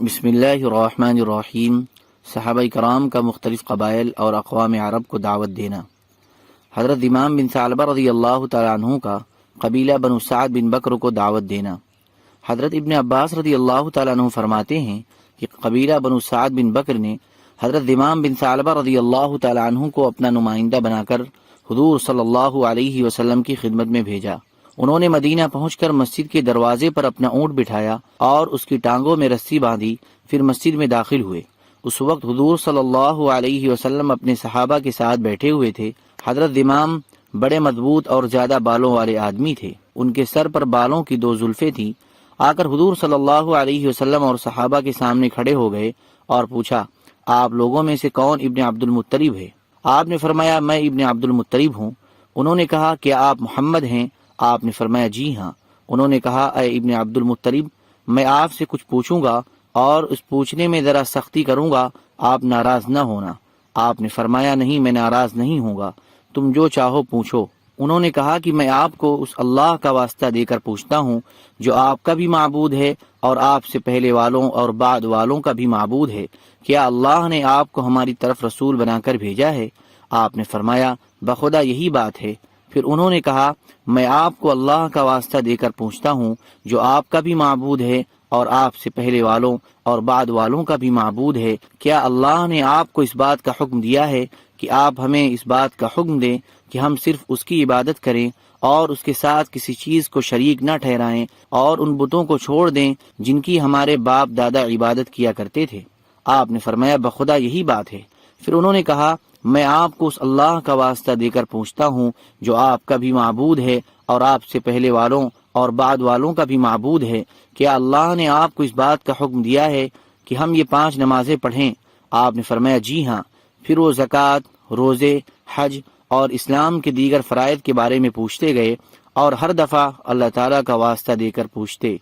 بسم اللہ الرحمن الرحیم۔ صحابہ کرام کا مختلف قبائل اور اقوام عرب کو دعوت دینا۔ حضرت امام بن ثعلبہ رضی اللہ تعالیٰ عنہ کا قبیلہ بنو سعد بن بکر کو دعوت دینا۔ حضرت ابن عباس رضی اللہ تعالیٰ عنہ فرماتے ہیں کہ قبیلہ بنو سعد بن بکر نے حضرت امام بن ثعلبہ رضی اللہ تعالیٰ عنہ کو اپنا نمائندہ بنا کر حضور صلی اللہ علیہ وسلم کی خدمت میں بھیجا۔ انہوں نے مدینہ پہنچ کر مسجد کے دروازے پر اپنا اونٹ بٹھایا اور اس کی ٹانگوں میں رسی باندھی، پھر مسجد میں داخل ہوئے۔ اس وقت حضور صلی اللہ علیہ وسلم اپنے صحابہ کے ساتھ بیٹھے ہوئے تھے۔ حضرت امام بڑے مضبوط اور زیادہ بالوں والے آدمی تھے۔ ان کے سر پر بالوں کی 2 زلفیں تھیں۔ آ کر حضور صلی اللہ علیہ وسلم اور صحابہ کے سامنے کھڑے ہو گئے اور پوچھا، آپ لوگوں میں سے کون ابن عبد المطلب ہے؟ آپ نے فرمایا، میں ابن عبد المطلب ہوں۔ انہوں نے کہا، کیا آپ محمد ہیں؟ آپ نے فرمایا، جی ہاں۔ انہوں نے کہا، اے ابن عبد المطلب، میں آپ سے کچھ پوچھوں گا اور اس پوچھنے میں ذرا سختی کروں گا، آپ ناراض نہ ہونا۔ آپ نے فرمایا، نہیں، میں ناراض نہیں ہوں گا، تم جو چاہو پوچھو۔ انہوں نے کہا کہ میں آپ کو اس اللہ کا واسطہ دے کر پوچھتا ہوں جو آپ کا بھی معبود ہے اور آپ سے پہلے والوں اور بعد والوں کا بھی معبود ہے، کیا اللہ نے آپ کو ہماری طرف رسول بنا کر بھیجا ہے؟ آپ نے فرمایا، بخدا یہی بات ہے۔ پھر انہوں نے کہا، میں آپ کو اللہ کا واسطہ دے کر پوچھتا ہوں جو آپ کا بھی معبود ہے اور آپ سے پہلے والوں اور بعد والوں کا بھی معبود ہے، کیا اللہ نے آپ کو اس بات کا حکم دیا ہے کہ آپ ہمیں اس بات کا حکم دیں کہ ہم صرف اس کی عبادت کریں اور اس کے ساتھ کسی چیز کو شریک نہ ٹھہرائیں اور ان بتوں کو چھوڑ دیں جن کی ہمارے باپ دادا عبادت کیا کرتے تھے؟ آپ نے فرمایا، بخدا یہی بات ہے۔ پھر انہوں نے کہا، میں آپ کو اس اللہ کا واسطہ دے کر پوچھتا ہوں جو آپ کا بھی معبود ہے اور آپ سے پہلے والوں اور بعد والوں کا بھی معبود ہے، کیا اللہ نے آپ کو اس بات کا حکم دیا ہے کہ ہم یہ 5 نمازیں پڑھیں؟ آپ نے فرمایا، جی ہاں۔ پھر وہ زکوٰۃ، روزے، حج اور اسلام کے دیگر فرائض کے بارے میں پوچھتے گئے اور ہر دفعہ اللہ تعالیٰ کا واسطہ دے کر پوچھتے۔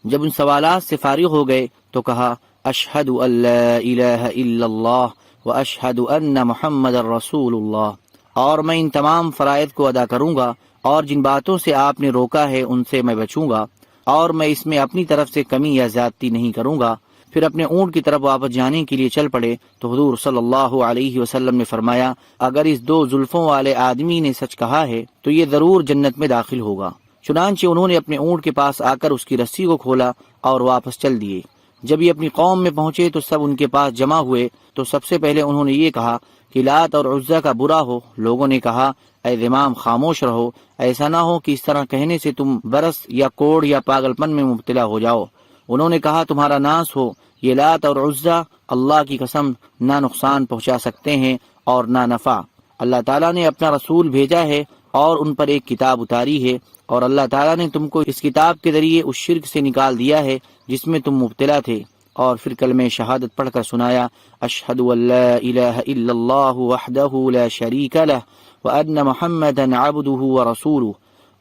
جب ان سوالات سے فارغ ہو گئے تو کہا، اشہد ان لا الہ الا اللہ واشہد ان محمد الرسول اللہ، اور میں ان تمام فرائض کو ادا کروں گا اور جن باتوں سے آپ نے روکا ہے ان سے میں بچوں گا اور میں اس میں اپنی طرف سے کمی یا زیادتی نہیں کروں گا۔ پھر اپنے اونٹ کی طرف واپس جانے کے لیے چل پڑے تو حضور صلی اللہ علیہ وسلم نے فرمایا، اگر اس 2 زلفوں والے آدمی نے سچ کہا ہے تو یہ ضرور جنت میں داخل ہوگا۔ چنانچہ انہوں نے اپنے اونٹ کے پاس آ کر اس کی رسی کو کھولا اور واپس چل دیے۔ جب یہ اپنی قوم میں پہنچے تو سب ان کے پاس جمع ہوئے تو سب سے پہلے انہوں نے یہ کہا کہ لات اور عزا کا برا ہو۔ لوگوں نے کہا، اے امام خاموش رہو، ایسا نہ ہو کہ اس طرح کہنے سے تم برس یا کوڑ یا پاگل پن میں مبتلا ہو جاؤ۔ انہوں نے کہا، تمہارا ناس ہو، یہ لات اور عزا اللہ کی قسم نہ نقصان پہنچا سکتے ہیں اور نہ نفع۔ اللہ تعالیٰ نے اپنا رسول بھیجا ہے اور ان پر ایک کتاب اتاری ہے، اور اللہ تعالیٰ نے تم کو اس کتاب کے ذریعے اس شرک سے نکال دیا ہے جس میں تم مبتلا تھے۔ اور پھر کلمہ شہادت پڑھ کر سنایا، اشہد ان لا الہ الا اللہ وحدہ لا شریک لہ وان محمدا عبدہ ورسولہ۔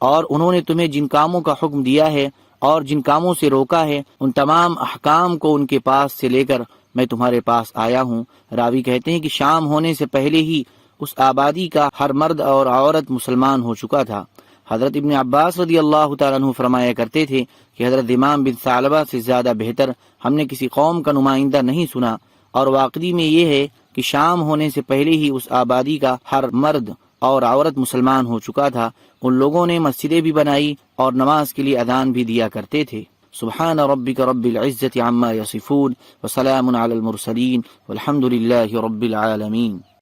اور انہوں نے تمہیں جن کاموں کا حکم دیا ہے اور جن کاموں سے روکا ہے ان تمام احکام کو ان کے پاس سے لے کر میں تمہارے پاس آیا ہوں۔ راوی کہتے ہیں کہ شام ہونے سے پہلے ہی اس آبادی کا ہر مرد اور عورت مسلمان ہو چکا تھا۔ حضرت ابن عباس رضی اللہ تعالیٰ عنہ فرمایا کرتے تھے کہ حضرت امام بن ثعلبہ سے زیادہ بہتر ہم نے کسی قوم کا نمائندہ نہیں سنا، اور واقعی میں یہ ہے کہ شام ہونے سے پہلے ہی اس آبادی کا ہر مرد اور عورت مسلمان ہو چکا تھا۔ ان لوگوں نے مسجدیں بھی بنائی اور نماز کے لیے اذان بھی دیا کرتے تھے۔ سبحان ربک رب العزة عما یصفون وسلام علی المرسلین والحمد للہ رب العالمین۔